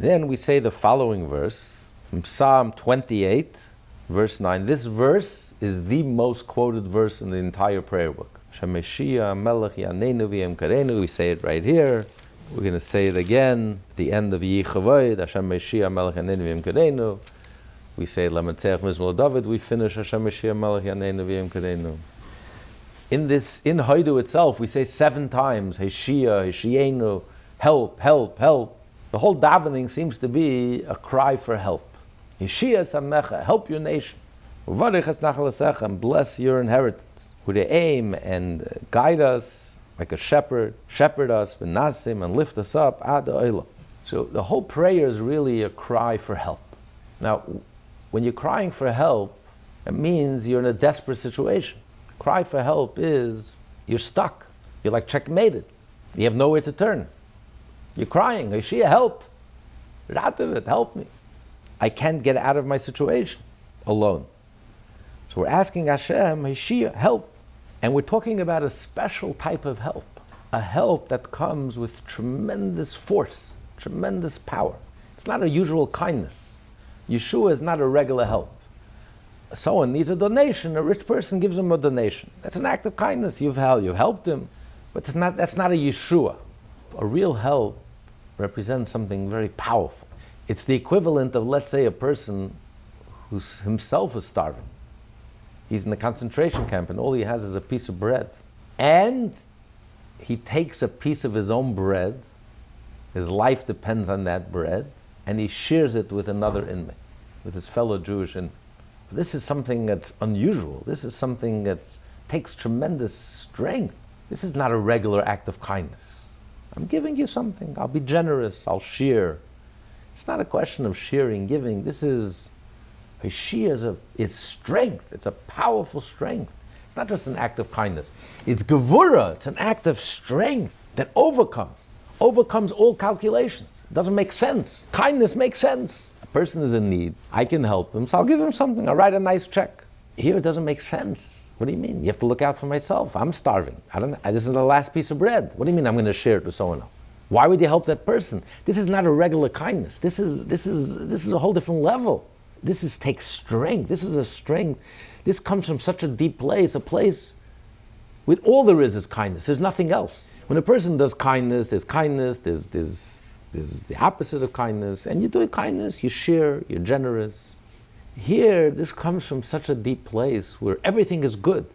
Then we say the following verse from Psalm 28, verse 9. This verse is the most quoted verse in the entire prayer book. We say it right here. We're going to say it again at the end of Yichavoid. Hashem Meshiach Melech Yaneinu V'Yem Kadeinu. We say Lamatzeach Mizmor David. We finish Hashem Meshiach Melech Yaneinu V'Yem Kadeinu. In Hodu itself, we say 7 times Heshia, Heshienu, help, help, help. The whole davening seems to be a cry for help. Heshia Samecha, help your nation. And bless your inheritance. With the aim and guide us like a shepherd us, v'nasim, and lift us up, ad ha'olam. So the whole prayer is really a cry for help. Now, when you're crying for help, it means you're in a desperate situation. Cry for help is you're stuck. You're like checkmated. You have nowhere to turn. You're crying, Hashia, help. Ratavet, help me. I can't get out of my situation alone. So we're asking Hashem, Hashia, help. And we're talking about a special type of help. A help that comes with tremendous force, tremendous power. It's not a usual kindness. Yeshua is not a regular help. Someone needs a donation, a rich person gives him a donation. That's an act of kindness. You've helped him, but that's not a Yeshua. A real help represents something very powerful. It's the equivalent of, let's say, a person who himself is starving. He's in the concentration camp and all he has is a piece of bread. And he takes a piece of his own bread, his life depends on that bread, and he shares it with another inmate, with his fellow Jewish inmate. This is something that's unusual. This is something that takes tremendous strength. This is not a regular act of kindness. I'm giving you something. I'll be generous. I'll share. It's not a question of sharing, giving. This is, Hashia is strength. It's a powerful strength. It's not just an act of kindness. It's gevura. It's an act of strength that overcomes all calculations. It doesn't make sense. Kindness makes sense. A person is in need. I can help him, so I'll give him something. I'll write a nice check. Here it doesn't make sense. What do you mean? You have to look out for myself. I'm starving. This is the last piece of bread. What do you mean I'm going to share it with someone else? Why would you help that person? This is not a regular kindness. This is a whole different level. This takes strength. This is a strength. This comes from such a deep place, a place with all there is kindness. There's nothing else. When a person does kindness, there's the opposite of kindness, and you do kindness, you share, you're generous. Here, this comes from such a deep place where everything is good.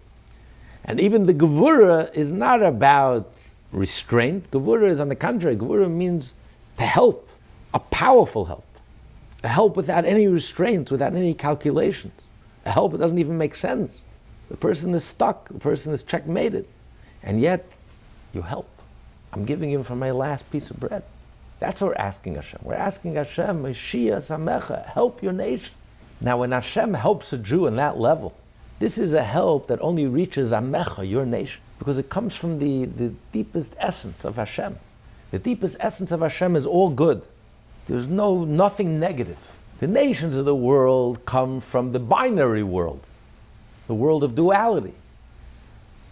And even the gevura is not about restraint. Gevura is on the contrary. Gevura means to help, a powerful help. A help without any restraints, without any calculations. A help that doesn't even make sense. The person is stuck, the person is checkmated. And yet, you help. I'm giving him from my last piece of bread. That's what we're asking Hashem. We're asking Hashem, Meshia Samecha, help your nation. Now when Hashem helps a Jew on that level, this is a help that only reaches Amecha, your nation, because it comes from the deepest essence of Hashem. The deepest essence of Hashem is all good. There's nothing negative. The nations of the world come from the binary world, the world of duality.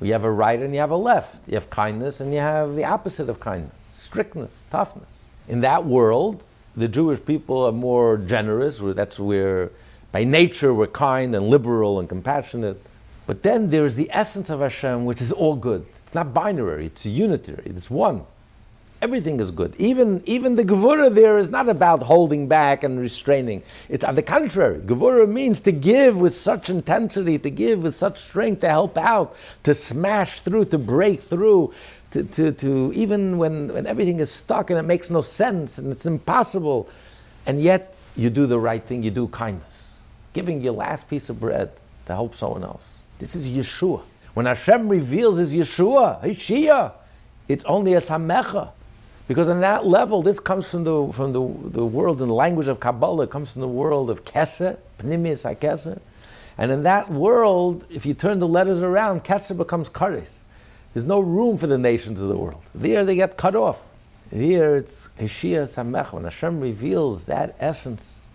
You have a right and you have a left. You have kindness and you have the opposite of kindness, strictness, toughness. In that world, the Jewish people are more generous. That's where, by nature, we're kind and liberal and compassionate. But then there's the essence of Hashem, which is all good. It's not binary, it's unitary, it's one. Everything is good. Even the gevura there is not about holding back and restraining. It's on the contrary. Gevura means to give with such intensity, to give with such strength, to help out, to smash through, to break through, to even when everything is stuck and it makes no sense and it's impossible, and yet you do the right thing, you do kindness. Giving your last piece of bread to help someone else. This is Yeshua. When Hashem reveals His Yeshua, Hashia, it's only a Samecha. Because on that level, this comes from the world, in the language of Kabbalah, it comes from the world of Keser, Pnimis HaKeser. And in that world, if you turn the letters around, Keser becomes Kares. There's no room for the nations of the world. There they get cut off. Here it's Hashia Samech. When Hashem reveals that essence,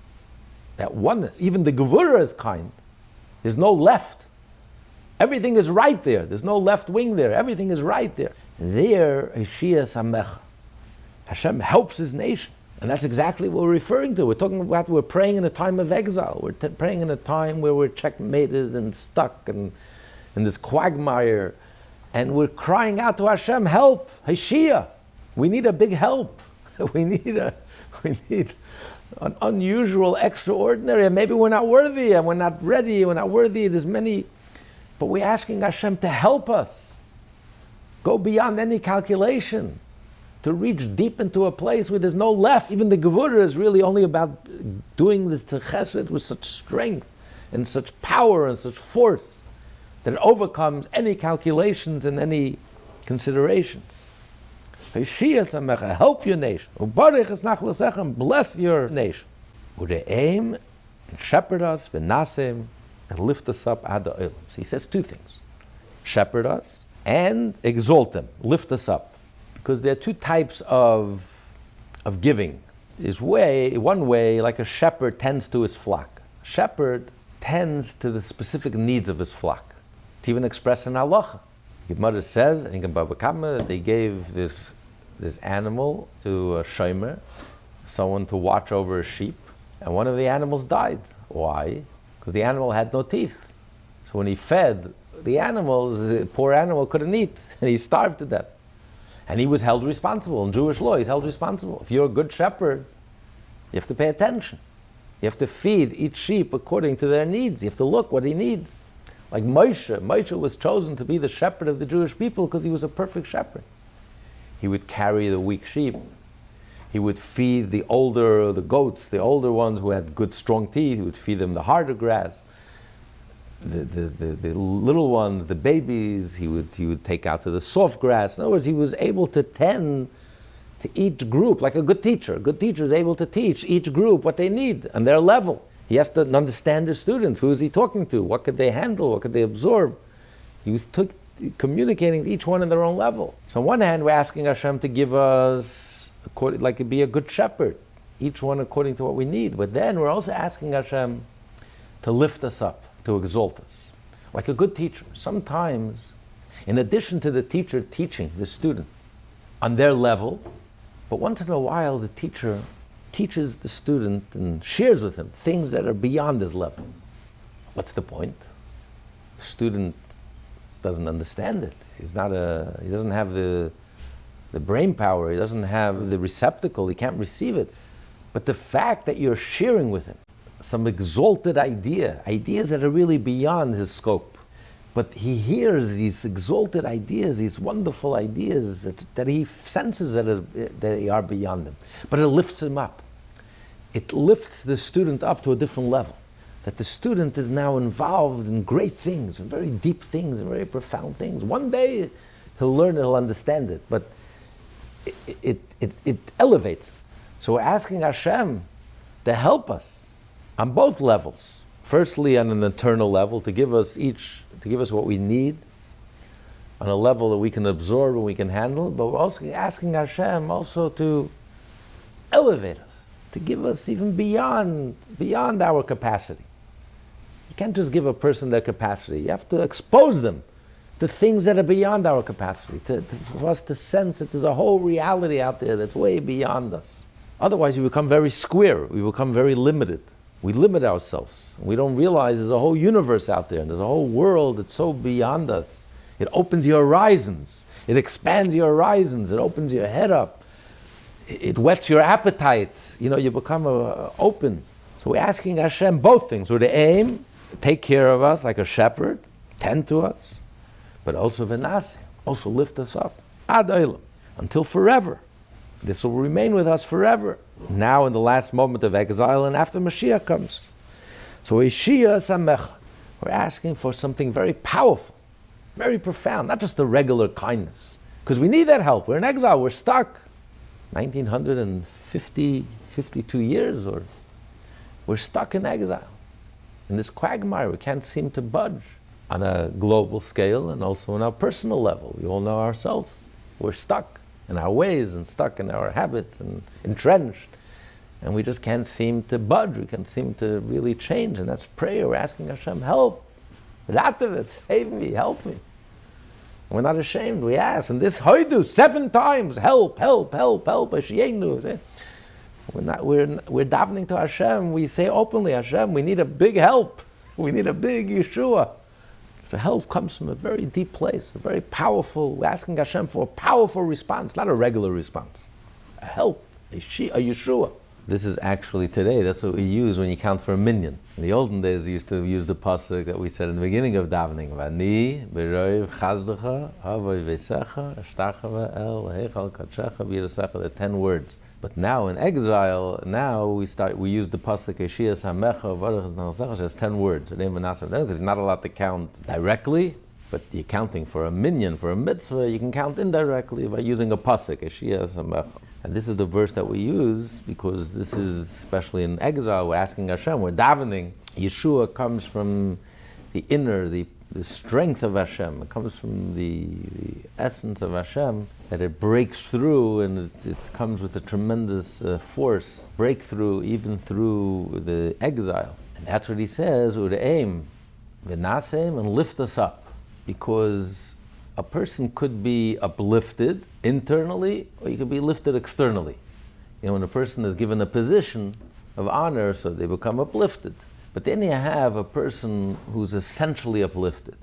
that oneness, even the Gevura is kind. There's no left. Everything is right there. There's no left wing there. Everything is right there. There, Hashia Samech. Hashem helps His nation. And that's exactly what we're referring to. We're praying in a time of exile. We're praying in a time where we're checkmated and stuck and in this quagmire. And we're crying out to Hashem, help, Hashia. We need a big help. We need an unusual, extraordinary, and maybe we're not worthy and we're not ready, we're not worthy, there's many, but we're asking Hashem to help us. Go beyond any calculation. To reach deep into a place where there's no left. Even the Gevurah is really only about doing this to chesed with such strength and such power and such force that it overcomes any calculations and any considerations. Help your nation. Bless your nation. And shepherd us, and lift us up. So he says two things. Shepherd us and exalt them. Lift us up. Because there are two types of giving. There's one way, like a shepherd tends to his flock. A shepherd tends to the specific needs of his flock. It's even expressed in halacha. The Gemara says, I think in Baba Kama, that they gave this animal to a shomer, someone to watch over a sheep, and one of the animals died. Why? Because the animal had no teeth. So when he fed the animals, the poor animal couldn't eat, and he starved to death. And he was held responsible. In Jewish law, he's held responsible. If you're a good shepherd, you have to pay attention. You have to feed each sheep according to their needs. You have to look what he needs. Like Moshe. Moshe was chosen to be the shepherd of the Jewish people because he was a perfect shepherd. He would carry the weak sheep. He would feed the goats, the older ones who had good strong teeth. He would feed them the harder grass. The little ones, the babies, he would take out to the soft grass. In other words, he was able to tend to each group like a good teacher. A good teacher is able to teach each group what they need on their level. He has to understand his students. Who is he talking to? What could they handle? What could they absorb? He was communicating to each one on their own level. So on one hand, we're asking Hashem to give us, like be a good shepherd, each one according to what we need. But then we're also asking Hashem to lift us up, to exalt us. Like a good teacher. Sometimes, in addition to the teacher teaching the student on their level, but once in a while the teacher teaches the student and shares with him things that are beyond his level. What's the point? The student doesn't understand it. He doesn't have the brain power, he doesn't have the receptacle, he can't receive it. But the fact that you're sharing with him some exalted ideas that are really beyond his scope, but he hears these exalted ideas, these wonderful ideas that he senses that they are beyond him. But it lifts him up. It lifts the student up to a different level. That the student is now involved in great things, in very deep things, in very profound things. One day he'll learn, he'll understand it, but it elevates. So we're asking Hashem to help us on both levels. Firstly, on an eternal level, to give us what we need, on a level that we can absorb and we can handle, but we're also asking Hashem also to elevate us, to give us even beyond our capacity. You can't just give a person their capacity. You have to expose them to things that are beyond our capacity, for us to sense that there's a whole reality out there that's way beyond us. Otherwise, we become very square. We become very limited. We limit ourselves. We don't realize there's a whole universe out there, and there's a whole world that's so beyond us. It opens your horizons. It expands your horizons. It opens your head up. It whets your appetite. You become open. So we're asking Hashem both things. We're to aim, take care of us like a shepherd, tend to us, but also v'naseh, also lift us up. Ad olam, until forever. This will remain with us forever. Now in the last moment of exile and after Mashiach comes. So we're asking for something very powerful, very profound, not just a regular kindness. Because we need that help. We're in exile, we're stuck. 52 years, or we're stuck in exile. In this quagmire, we can't seem to budge on a global scale and also on our personal level. We all know ourselves. We're stuck in our ways and stuck in our habits and entrenched. And we just can't seem to budge. We can't seem to really change. And that's prayer. We're asking Hashem, help. Ratevet, save me, help me. We're not ashamed. We ask. And this Hodu 7 times, help, help, help, help. We're We're davening to Hashem. We say openly, Hashem, we need a big help. We need a big Yeshua. So help comes from a very deep place, a very powerful. We're asking Hashem for a powerful response, not a regular response. A help, a Yeshua. This is actually today, that's what we use when you count for a minyan. In the olden days, we used to use the pasuk that we said in the beginning of davening. V'ani b'roiv chazdecha, havoi v'secha, ashtacha v'el, heichal kadshecha, v'yirasecha, the 10 words. But now in exile, we use the pasuk Yeshia Samecha Baruch Nalsecha as 10 words. Because you're not allowed to count directly, but you're counting for a minyan, for a mitzvah, you can count indirectly by using a pasuk Yeshia Samecha. And this is the verse that we use because this is, especially in exile, we're asking Hashem, we're davening. Yeshua comes from the inner, the strength of Hashem. It comes from the essence of Hashem, that it breaks through, and it comes with a tremendous force, breakthrough even through the exile. And that's what he says, Ure'im, v'naseim, and lift us up. Because a person could be uplifted internally, or you could be lifted externally. When a person is given a position of honor, so they become uplifted. But then you have a person who's essentially uplifted.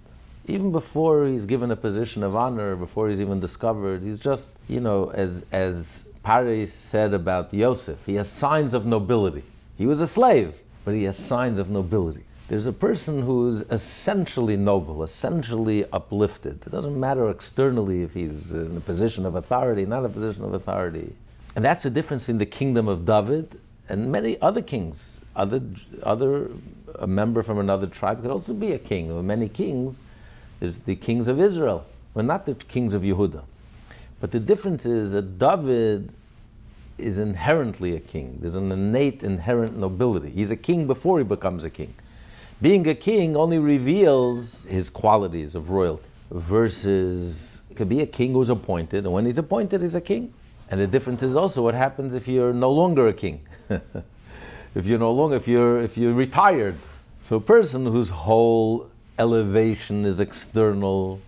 Even before he's given a position of honor, before he's even discovered, he's just, as Paris said about Yosef, he has signs of nobility. He was a slave, but he has signs of nobility. There's a person who's essentially noble, essentially uplifted. It doesn't matter externally if he's in a position of authority, not a position of authority. And that's the difference in the kingdom of David and many other kings. A member from another tribe could also be a king. There were many kings. There's the kings of Israel. Well, not the kings of Yehuda. But the difference is that David is inherently a king. There's an innate, inherent nobility. He's a king before he becomes a king. Being a king only reveals his qualities of royalty, versus it could be a king who's appointed, and when he's appointed, he's a king. And the difference is also what happens if you're no longer a king. if you're retired. So a person whose whole elevation is external,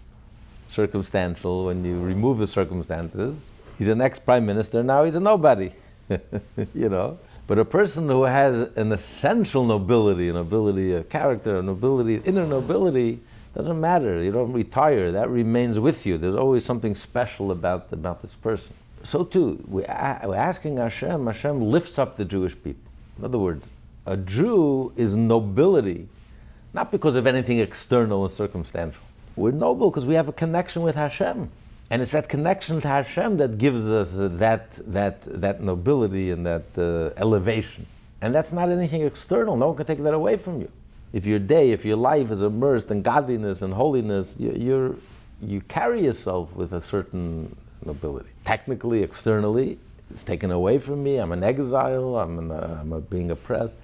circumstantial, when you remove the circumstances, he's an ex-prime minister, now he's a nobody. But a person who has an essential nobility, a nobility of character, a nobility, inner nobility, doesn't matter. You don't retire. That remains with you. There's always something special about this person. So too, we're asking Hashem. Hashem lifts up the Jewish people. In other words, a Jew is nobility, not because of anything external and circumstantial. We're noble because we have a connection with Hashem. And it's that connection to Hashem that gives us that nobility and that elevation. And that's not anything external. No one can take that away from you. If your life is immersed in godliness and holiness, you carry yourself with a certain nobility. Technically, externally, it's taken away from me. I'm in exile. I'm being oppressed.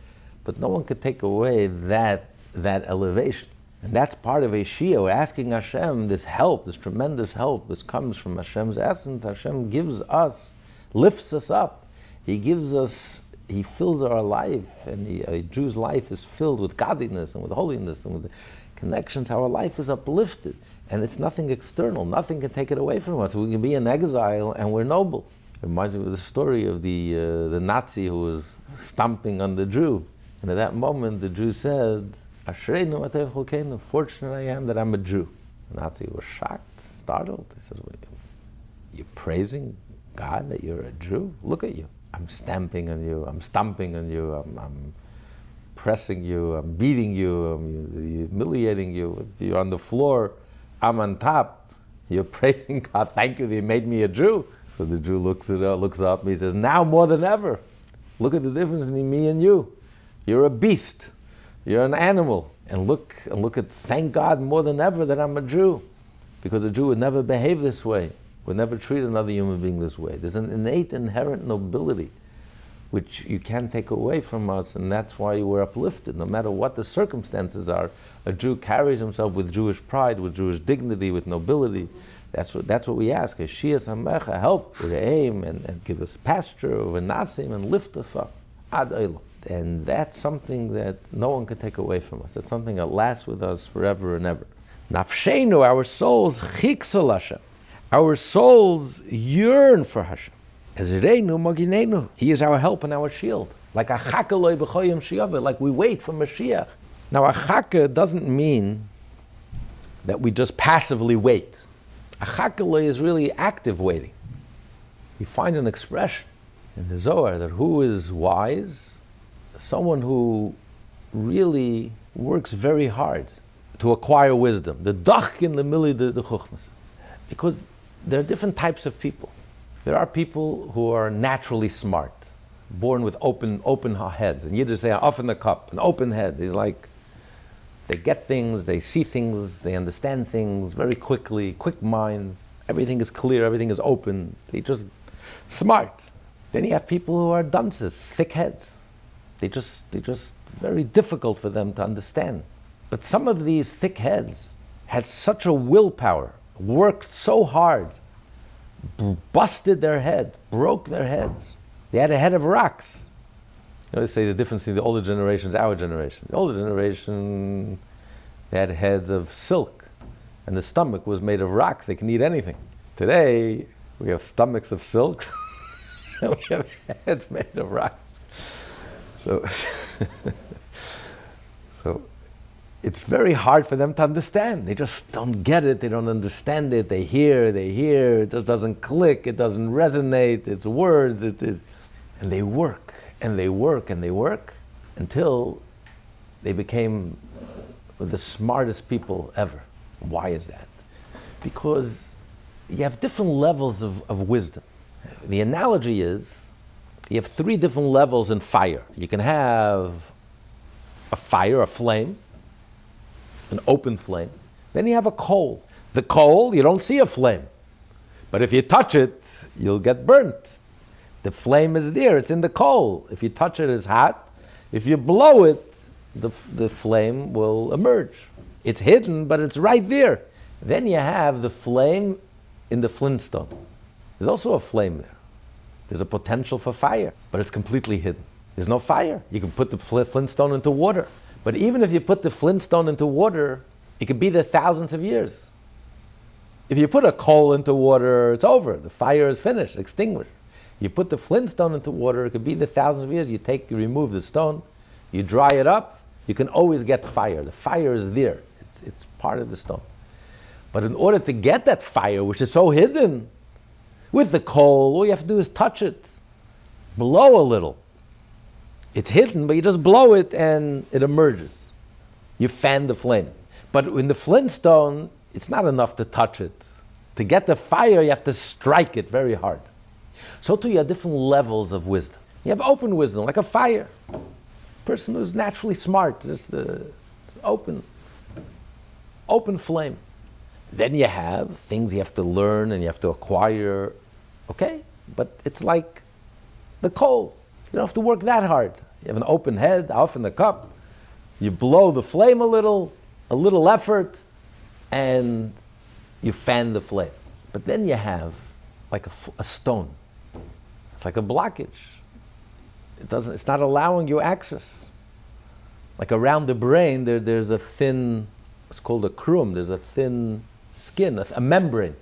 But no one can take away that elevation. And that's part of Yeshua. We're asking Hashem this help, this tremendous help. This comes from Hashem's essence. Hashem gives us, lifts us up. He fills our life. And a Jew's life is filled with godliness and with holiness and with the connections. Our life is uplifted. And it's nothing external. Nothing can take it away from us. We can be in exile and we're noble. It reminds me of the story of the Nazi who was stomping on the Jew. And at that moment, the Jew said, fortunate I am that I'm a Jew. The Nazi was shocked, startled. He says, you're praising God that you're a Jew? Look at you. I'm stamping on you, I'm stomping on you, I'm pressing you, I'm beating you, I'm humiliating you. You're on the floor, I'm on top. You're praising God, thank you that you made me a Jew. So the Jew looks up, and he says, now more than ever, look at the difference between me and you. You're a beast. You're an animal. And look at, thank God more than ever that I'm a Jew. Because a Jew would never behave this way, would never treat another human being this way. There's an innate, inherent nobility which you can't take away from us, and that's why we're uplifted. No matter what the circumstances are, a Jew carries himself with Jewish pride, with Jewish dignity, with nobility. That's what we ask. Yeshia Samecha, help, aim, and give us pasture, v'nasim, and lift us up. Ad olam. And that's something that no one can take away from us. That's something that lasts with us forever and ever. Nafshenu, our souls, chiksel Hashem. Our souls yearn for Hashem. Ezreinu Maginenu. He is our help and our shield. Like a chakaloi b'choyim shiyaveh, like we wait for Mashiach. Now a chaka doesn't mean that we just passively wait. A chakaloi is really active waiting. You find an expression in the Zohar that who is wise? Someone who really works very hard to acquire wisdom. The dachkin lemili the chuchmas. Because there are different types of people. There are people who are naturally smart, born with open heads. And you just say, off in the cup, an open head. He's like, they get things, they see things, they understand things very quickly, quick minds. Everything is clear, everything is open. They just smart. Then you have people who are dunces, thick heads. They just very difficult for them to understand. But some of these thick heads had such a willpower, worked so hard, busted their head, broke their heads. They had a head of rocks. You know, they say the difference between the older generations, our generation. The older generation, they had heads of silk, and the stomach was made of rocks. They can eat anything. Today, we have stomachs of silk, and we have heads made of rocks. So it's very hard for them to understand. They just don't get it, they don't understand it, they hear, it just doesn't click, it doesn't resonate, it's words, it is. And they work, and they work, and they work, until they became the smartest people ever. Why is that? Because you have different levels of wisdom. The analogy is, you have 3 different levels in fire. You can have a fire, a flame, an open flame. Then you have a coal. The coal, you don't see a flame. But if you touch it, you'll get burnt. The flame is there, it's in the coal. If you touch it, it's hot. If you blow it, the flame will emerge. It's hidden, but it's right there. Then you have the flame in the flintstone. There's also a flame there. There's a potential for fire, but it's completely hidden. There's no fire. You can put the flintstone into water. But even if you put the flintstone into water, it could be there thousands of years. If you put a coal into water, it's over. The fire is finished, extinguished. You put the flintstone into water, it could be there thousands of years. You remove the stone, you dry it up, you can always get fire. The fire is there. It's part of the stone. But in order to get that fire, which is so hidden, with the coal, all you have to do is touch it, blow a little. It's hidden, but you just blow it and it emerges. You fan the flame. But in the flintstone, it's not enough to touch it. To get the fire, you have to strike it very hard. So too, you have different levels of wisdom. You have open wisdom, like a fire. A person who's naturally smart, just the open flame. Then you have things you have to learn and you have to acquire. Okay, but it's like the coal. You don't have to work that hard. You have an open head, off in the cup. You blow the flame a little effort, and you fan the flame. But then you have like a stone. It's like a blockage. It's not allowing you access. Like around the brain, there's a thin, it's called a krum, there's a thin skin, a membrane.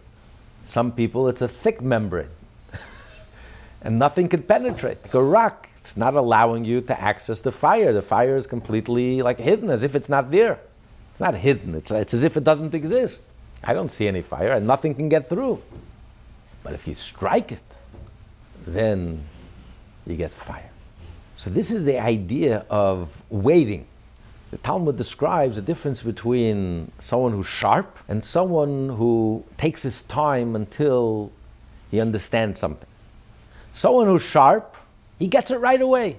Some people, it's a thick membrane. And nothing can penetrate. Like a rock, it's not allowing you to access the fire. The fire is completely like hidden, as if it's not there. It's not hidden, it's as if it doesn't exist. I don't see any fire, and nothing can get through. But if you strike it, then you get fire. So this is the idea of waiting. The Talmud describes the difference between someone who's sharp and someone who takes his time until he understands something. Someone who's sharp, he gets it right away.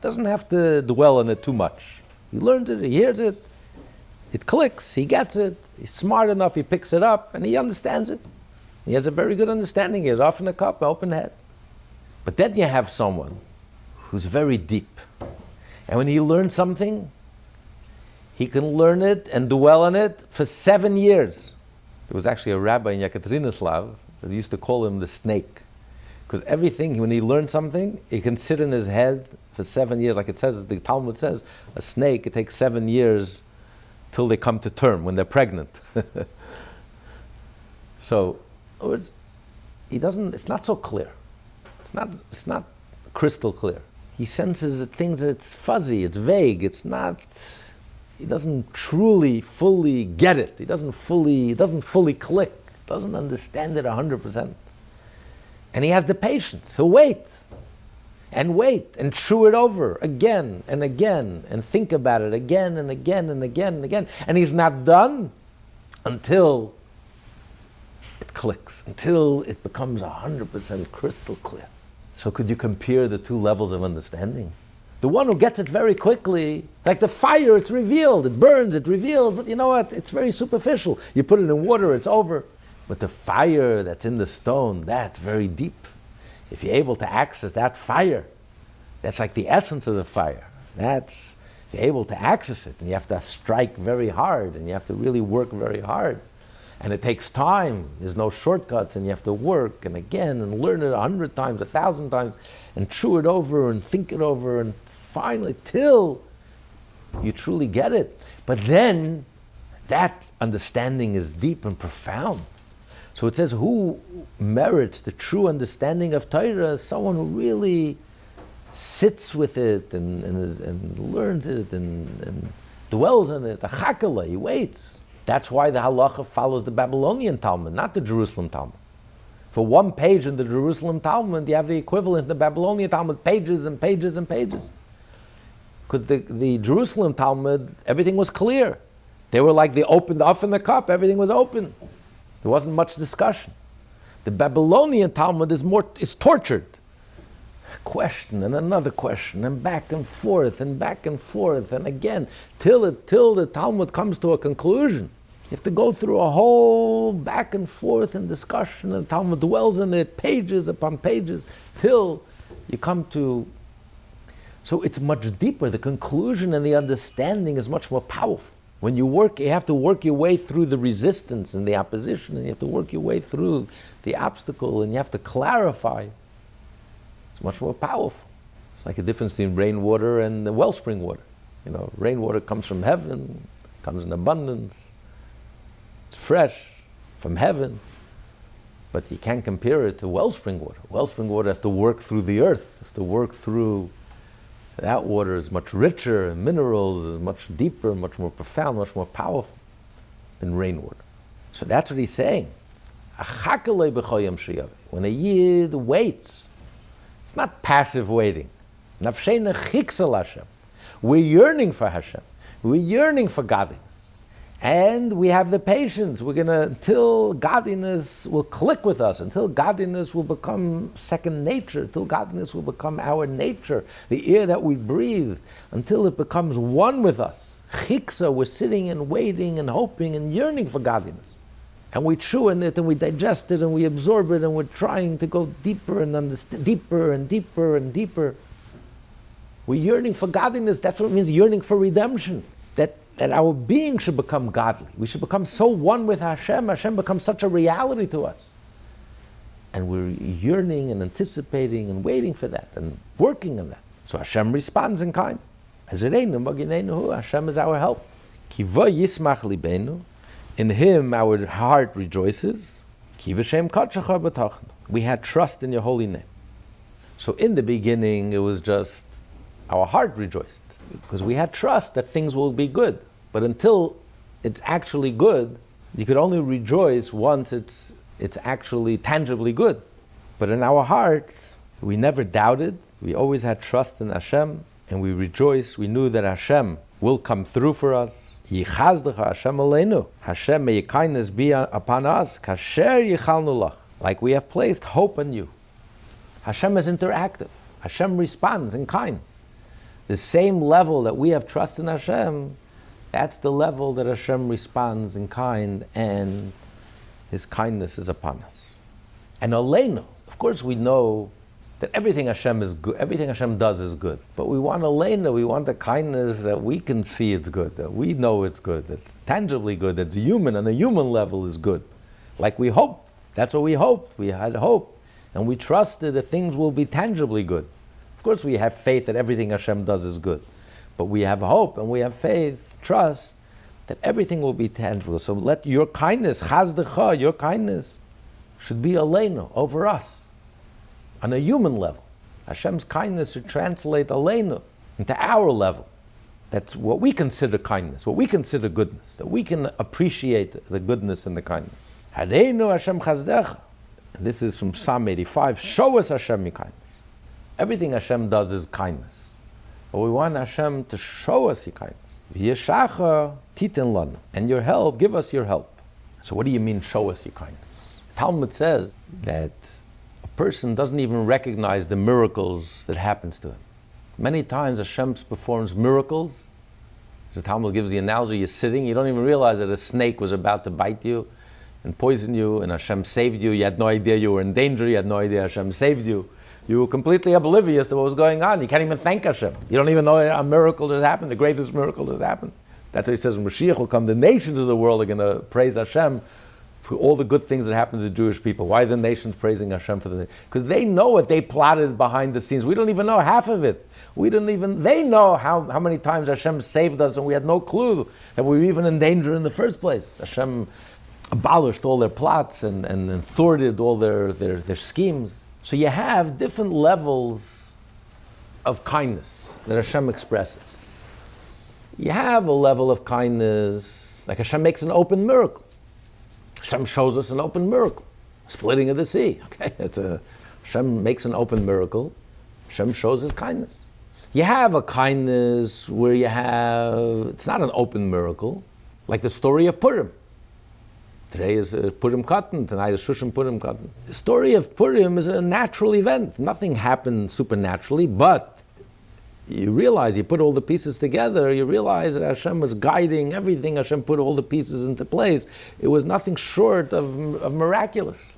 Doesn't have to dwell on it too much. He learns it, he hears it, it clicks, he gets it, he's smart enough, he picks it up, and he understands it. He has a very good understanding, he has off in the cup, open head. But then you have someone who's very deep. And when he learns something, he can learn it and dwell on it for 7 years. There was actually a rabbi in Yekaterinoslav that used to call him the snake. Because everything, when he learned something, it can sit in his head for 7 years. Like it says, the Talmud says, a snake, it takes 7 years till they come to term, when they're pregnant. So, it's not so clear. It's not crystal clear. He senses that things, it's fuzzy, it's vague, it's not, he doesn't truly, fully get it. It doesn't fully click, doesn't understand it 100%. And he has the patience. He'll wait and chew it over again and again and think about it again and again and again and again. And he's not done until it clicks, until it becomes 100% crystal clear. So could you compare the two levels of understanding? The one who gets it very quickly, like the fire, it's revealed, it burns, it reveals, but you know what? It's very superficial. You put it in water, it's over. But the fire that's in the stone, that's very deep. If you're able to access that fire, that's like the essence of the fire. If you're able to access it, and you have to strike very hard, and you have to really work very hard. And it takes time. There's no shortcuts, and you have to work and again and learn it 100 times, 1,000 times, and chew it over and think it over, and finally, till you truly get it. But then that understanding is deep and profound. So it says, who merits the true understanding of Torah is someone who really sits with it and learns it and dwells in it. A chakala, he waits. That's why the halacha follows the Babylonian Talmud, not the Jerusalem Talmud. For one page in the Jerusalem Talmud, you have the equivalent in the Babylonian Talmud, pages and pages and pages. Because the Jerusalem Talmud, everything was clear. They were like they opened off in the cup, everything was open. There wasn't much discussion. The Babylonian Talmud is tortured. Question and another question and back and forth and again, till the Talmud comes to a conclusion. You have to go through a whole back and forth and discussion, and the Talmud dwells in it, pages upon pages, till you come to. So it's much deeper. The conclusion and the understanding is much more powerful. When you work, you have to work your way through the resistance and the opposition, and you have to work your way through the obstacle, and you have to clarify. It's much more powerful. It's like a difference between rainwater and the wellspring water. You know, rainwater comes from heaven, comes in abundance. It's fresh from heaven, but you can't compare it to wellspring water. Wellspring water has to work through the earth, has to work through. That water is much richer in minerals, is much deeper, much more profound, much more powerful than rainwater. So that's what he's saying. When a yid waits, it's not passive waiting. We're yearning for Hashem. We're yearning for godliness. And we have the patience. Until godliness will click with us, until godliness will become second nature, until godliness will become our nature, the air that we breathe, until it becomes one with us. Chiksa, we're sitting and waiting and hoping and yearning for godliness. And we chew in it and we digest it and we absorb it and we're trying to go deeper and understand, deeper and deeper and deeper. We're yearning for godliness. That's what it means, yearning for redemption. That our being should become godly. We should become so one with Hashem. Hashem becomes such a reality to us. And we're yearning and anticipating and waiting for that and working on that. So Hashem responds in kind. Hashem is our help. In Him our heart rejoices. We had trust in your holy name. So in the beginning it was just our heart rejoiced, because we had trust that things will be good. But until it's actually good, you could only rejoice once it's actually tangibly good. But in our heart, we never doubted. We always had trust in Hashem, and we rejoiced. We knew that Hashem will come through for us. Yichazdecha Hashem aleinu. Hashem, may your kindness be upon us. Kasher yichalnu lach. Like we have placed hope in you. Hashem is interactive. Hashem responds in kind. The same level that we have trust in Hashem, that's the level that Hashem responds in kind, and His kindness is upon us. And aleinu, of course we know that everything Hashem is good, everything Hashem does is good. But we want aleinu, we want the kindness that we can see it's good, that we know it's good, that's tangibly good, that's human, on a human level is good. Like we hoped. That's what we hoped. We had hope. And we trusted that things will be tangibly good. Of course we have faith that everything Hashem does is good. But we have hope and we have faith, trust, that everything will be tangible. So let your kindness, chazdecha, your kindness, should be aleinu, over us. on a human level. Hashem's kindness should translate aleinu into our level. That's what we consider kindness, what we consider goodness, that we can appreciate the goodness and the kindness. Hareinu Hashem chazdecha. And this is from Psalm 85. Show us Hashem your kindness. Everything Hashem does is kindness. But we want Hashem to show us your kindness. V'yeshacha titen lanu. And your help, give us your help. So what do you mean, show us your kindness? Talmud says that a person doesn't even recognize the miracles that happens to him. Many times Hashem performs miracles. The Talmud gives the analogy, you're sitting, you don't even realize that a snake was about to bite you and poison you, and Hashem saved you. You had no idea you were in danger. You had no idea Hashem saved you. You were completely oblivious to what was going on. You can't even thank Hashem. You don't even know a miracle has happened, the greatest miracle has happened. That's what he says when Mashiach will come, the nations of the world are going to praise Hashem for all the good things that happened to the Jewish people. Why are the nations praising Hashem for the... Because they know what they plotted behind the scenes. We don't even know half of it. They know how many times Hashem saved us and we had no clue that we were even in danger in the first place. Hashem abolished all their plots and thwarted all their schemes. So you have different levels of kindness that Hashem expresses. You have a level of kindness, like Hashem makes an open miracle. Hashem shows us an open miracle, splitting of the sea. Okay, Hashem makes an open miracle. Hashem shows His kindness. You have a kindness where it's not an open miracle, like the story of Purim. Today is Purim Katan, tonight is Shushan Purim Katan. The story of Purim is a natural event. Nothing happened supernaturally, but you realize, you put all the pieces together, you realize that Hashem was guiding everything. Hashem put all the pieces into place. It was nothing short of miraculous.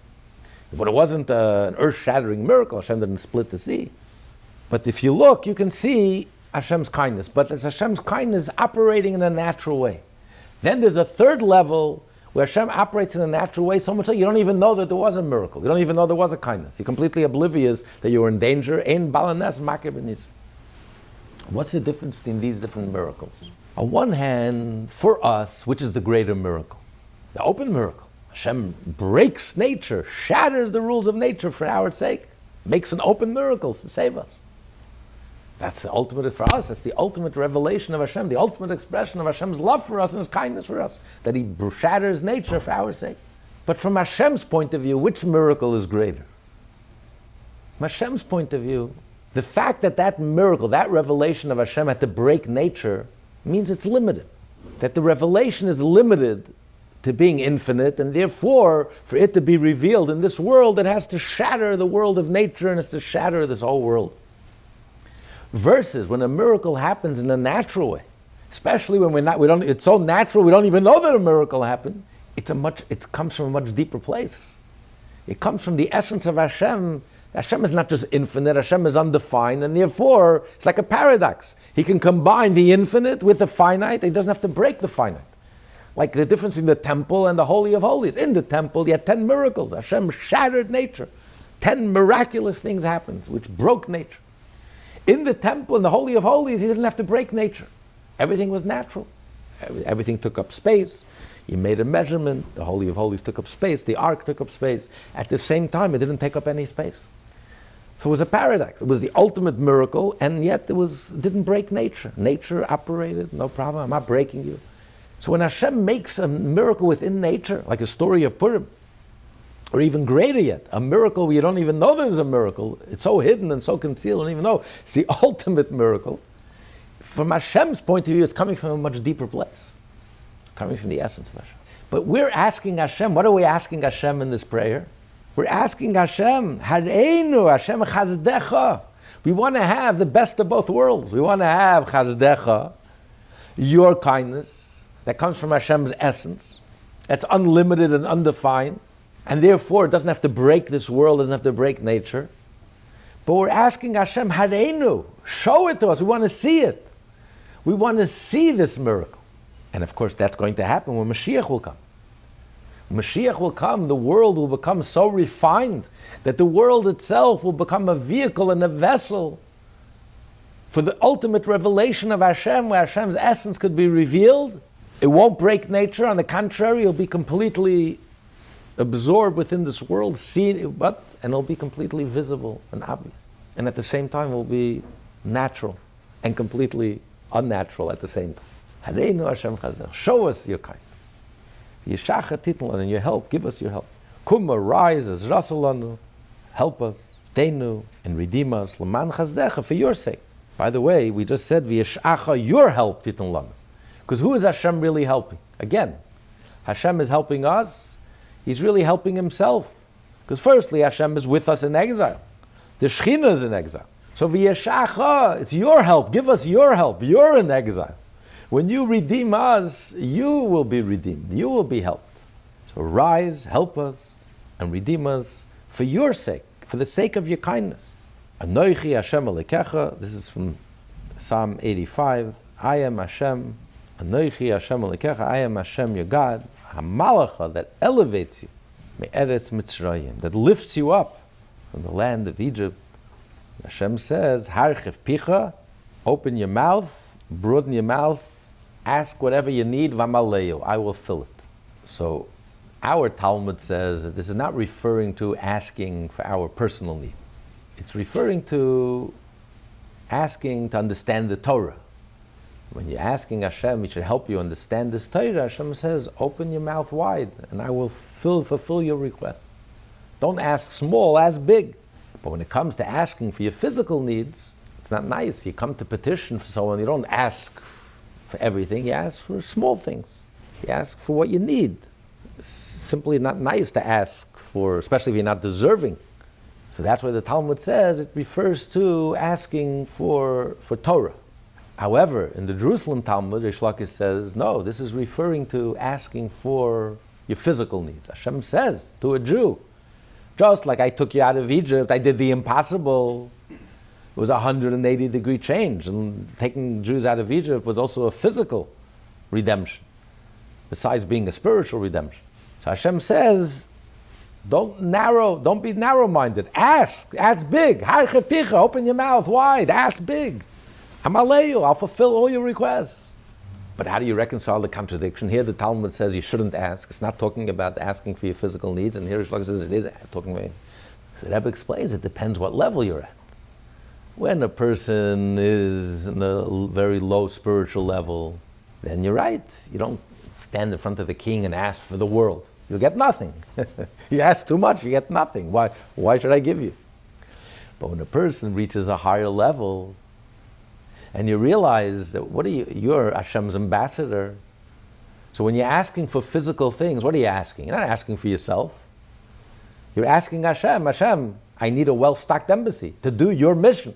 But it wasn't an earth-shattering miracle. Hashem didn't split the sea. But if you look, you can see Hashem's kindness. But it's Hashem's kindness operating in a natural way. Then there's a third level where Hashem operates in a natural way, so much so you don't even know that there was a miracle. You don't even know there was a kindness. You're completely oblivious that you were in danger. Ein balanes makir b'nis. What's the difference between these different miracles? On one hand, for us, which is the greater miracle? The open miracle. Hashem breaks nature, shatters the rules of nature for our sake, makes an open miracle to save us. That's the ultimate for us. That's the ultimate revelation of Hashem, the ultimate expression of Hashem's love for us and His kindness for us, that He shatters nature for our sake. But from Hashem's point of view, which miracle is greater? From Hashem's point of view, the fact that miracle, that revelation of Hashem had to break nature, means it's limited. That the revelation is limited to being infinite, and therefore, for it to be revealed in this world, it has to shatter the world of nature, and it's to shatter this whole world. Versus when a miracle happens in a natural way, especially when it's so natural we don't even know that a miracle happened. It comes from a much deeper place. It comes from the essence of Hashem. Hashem is not just infinite, Hashem is undefined, and therefore it's like a paradox. He can combine the infinite with the finite, he doesn't have to break the finite. Like the difference between the temple and the Holy of Holies. In the temple, you had 10 miracles. Hashem shattered nature. 10 miraculous things happened, which broke nature. In the temple, in the Holy of Holies, he didn't have to break nature. Everything was natural. Everything took up space. You made a measurement. The Holy of Holies took up space. The Ark took up space. At the same time, it didn't take up any space. So it was a paradox. It was the ultimate miracle, and yet it didn't break nature. Nature operated, no problem. I'm not breaking you. So when Hashem makes a miracle within nature, like the story of Purim, or even greater yet, a miracle where you don't even know there's a miracle, it's so hidden and so concealed, you don't even know, it's the ultimate miracle. From Hashem's point of view, it's coming from a much deeper place, coming from the essence of Hashem. But we're asking Hashem, what are we asking Hashem in this prayer? We're asking Hashem, Hareinu, Hashem chazdecha. We want to have the best of both worlds. We want to have chazdecha, your kindness, that comes from Hashem's essence, that's unlimited and undefined, and therefore it doesn't have to break this world, doesn't have to break nature. But we're asking Hashem, Hareinu, show it to us. We want to see it. We want to see this miracle. And of course that's going to happen when Mashiach will come. When Mashiach will come, the world will become so refined that the world itself will become a vehicle and a vessel for the ultimate revelation of Hashem, where Hashem's essence could be revealed. It won't break nature. On the contrary, it'll be completely absorbed within this world, seen, and and it'll be completely visible and obvious. And at the same time, it will be natural and completely unnatural at the same time. Hareinu Hashem Chasdech. Show us your kindness. Yeshachat titlan, and your help. Give us your help. Kuma, rise as Rasulanu. Help us, Teinu, and redeem us. L'man Chasdecha, for your sake. By the way, we just said V'yeshacha, your help titlan lanu. Because who is Hashem really helping? Again, Hashem is helping us. He's really helping himself. Because firstly, Hashem is with us in exile. The Shekhinah is in exile. So V'yeshacha, it's your help. Give us your help. You're in exile. When you redeem us, you will be redeemed. You will be helped. So rise, help us, and redeem us for your sake, for the sake of your kindness. Anoichi Hashem Elokecha. This is from Psalm 85. I am Hashem. Anoichi Hashem Elokecha. I am Hashem, your God. Hamalacha, that elevates you. Me'eretz Mitzrayim, that lifts you up from the land of Egypt. Hashem says, Harchef Picha, open your mouth, broaden your mouth, ask whatever you need, V'amaleyu, I will fill it. So our Talmud says that this is not referring to asking for our personal needs. It's referring to asking to understand the Torah. When you're asking Hashem, He should help you understand this Torah, Hashem says, open your mouth wide, and I will fulfill your request. Don't ask small, ask big. But when it comes to asking for your physical needs, it's not nice. You come to petition for someone, you don't ask for everything, you ask for small things. You ask for what you need. It's simply not nice to ask for, especially if you're not deserving. So that's why the Talmud says it refers to asking for Torah. However, in the Jerusalem Talmud, Rish Lakish says, no, this is referring to asking for your physical needs. Hashem says to a Jew, just like I took you out of Egypt, I did the impossible. It was a 180-degree change, and taking Jews out of Egypt was also a physical redemption, besides being a spiritual redemption. So Hashem says, don't be narrow-minded. Ask big. Harchef Picha, open your mouth wide. Ask big. Hamaleyu, I'll fulfill all your requests. But how do you reconcile the contradiction? Here the Talmud says you shouldn't ask. It's not talking about asking for your physical needs, and here Rish Lakish says it is talking about. The Rebbe explains it depends what level you're at. When a person is in a very low spiritual level, then you're right. You don't stand in front of the king and ask for the world. You'll get nothing. You ask too much, you get nothing. Why should I give you? But when a person reaches a higher level, and you realize that you're Hashem's ambassador. So when you're asking for physical things, what are you asking? You're not asking for yourself. You're asking Hashem, I need a well-stocked embassy to do your mission,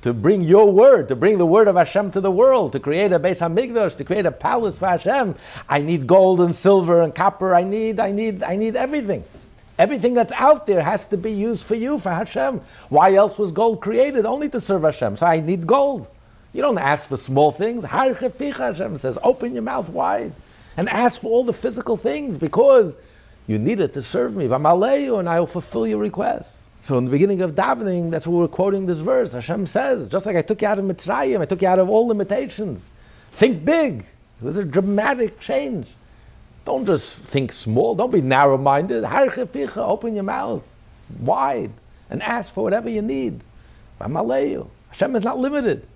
to bring your word, to bring the word of Hashem to the world, to create a Beis HaMikdash, to create a palace for Hashem. I need gold and silver and copper. I need everything. Everything that's out there has to be used for you, for Hashem. Why else was gold created? Only to serve Hashem. So I need gold. You don't ask for small things. Harchef Picha, Hashem says, open your mouth wide and ask for all the physical things because you need it to serve me. V'amaleyu, and I will fulfill your request. So in the beginning of davening, that's what we're quoting this verse. Hashem says, just like I took you out of Mitzrayim, I took you out of all limitations. Think big. There's a dramatic change. Don't just think small. Don't be narrow-minded. Harchef Picha, open your mouth wide and ask for whatever you need. V'amaleyu. Hashem is not limited.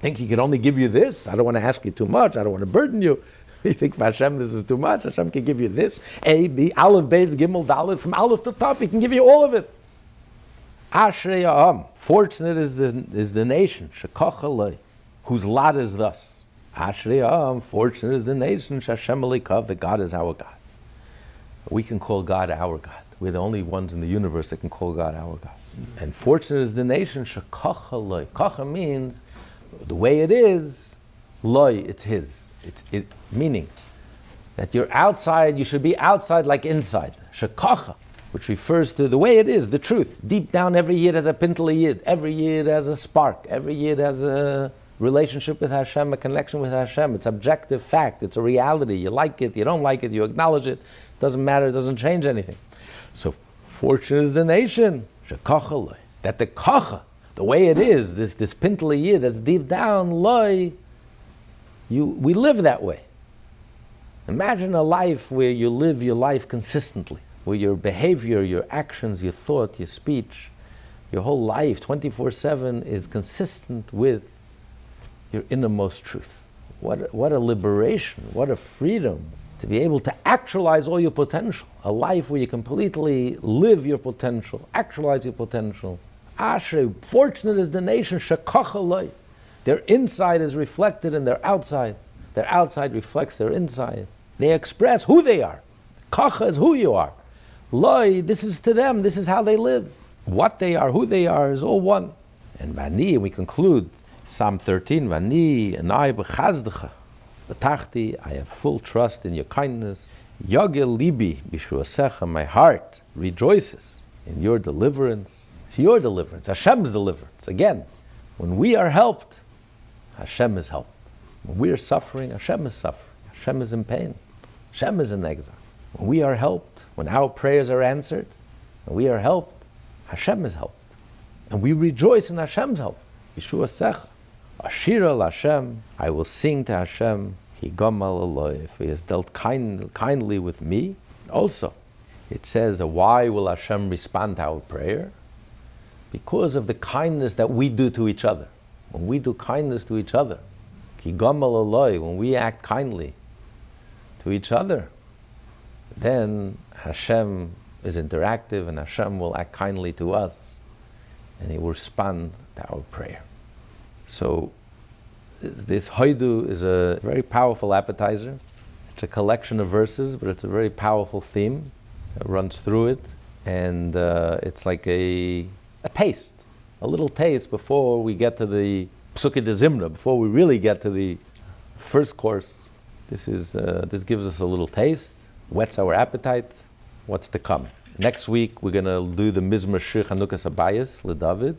Think He can only give you this? I don't want to ask you too much. I don't want to burden you. You think for Hashem this is too much? Hashem can give you this. A, B, Aleph, Beis, Gimel, Dalet, from Aleph to Taf. He can give you all of it. Ashrei ha'am. Fortunate is the nation, Shekach, whose lot is thus. Ashrei ha'am. Fortunate is the nation, Shashem Elikav, that God is our God. We can call God our God. We're the only ones in the universe that can call God our God. And fortunate is the nation, Shekach. Kacha means the way it is, loy, it's His. Meaning that you're outside, you should be outside like inside. Shekacha, which refers to the way it is, the truth. Deep down, every yid has a pintel yid. Every yid has a spark. Every yid has a relationship with Hashem, a connection with Hashem. It's objective fact. It's a reality. You like it, you don't like it, you acknowledge it. It doesn't matter, it doesn't change anything. So fortunate is the nation, Shekacha loy, that the kacha, the way it is, this pintel yid that's deep down, loy, we live that way. Imagine a life where you live your life consistently. where your behavior, your actions, your thought, your speech, your whole life, 24/7, is consistent with your innermost truth. What a liberation, what a freedom to be able to actualize all your potential. A life where you completely live your potential, actualize your potential. Ashrei, fortunate is the nation, shekacha loy. Their inside is reflected in their outside. Their outside reflects their inside. They express who they are. Kacha is who you are. Loy, this is to them, this is how they live. What they are, who they are, is all one. And Vani, we conclude Psalm 13, Vani, and I b'chazdecha, b'tachti, I have full trust in your kindness. Yagel libi b'shuasecha, my heart rejoices in your deliverance. It's your deliverance, Hashem's deliverance. Again, when we are helped, Hashem is helped. When we are suffering, Hashem is suffering. Hashem is in pain. Hashem is in exile. When we are helped, when our prayers are answered, when we are helped, Hashem is helped. And we rejoice in Hashem's help. Yeshua Secha. Ashira Hashem. I will sing to Hashem. He gamal aloi. He has dealt kindly with me. Also, it says, why will Hashem respond to our prayer? Because of the kindness that we do to each other. When we do kindness to each other, Ki gamal aloi, when we act kindly to each other, then Hashem is interactive and Hashem will act kindly to us and He will respond to our prayer. So this Hodu is a very powerful appetizer. It's a collection of verses, but it's a very powerful theme that runs through it, and it's like a taste, a little taste before we get to the Pesukei Dezimra, before we really get to the first course. This gives us a little taste, whets our appetite. What's to come? Next week we're going to do the Mizmor Shir Chanukas Habayis LeDavid.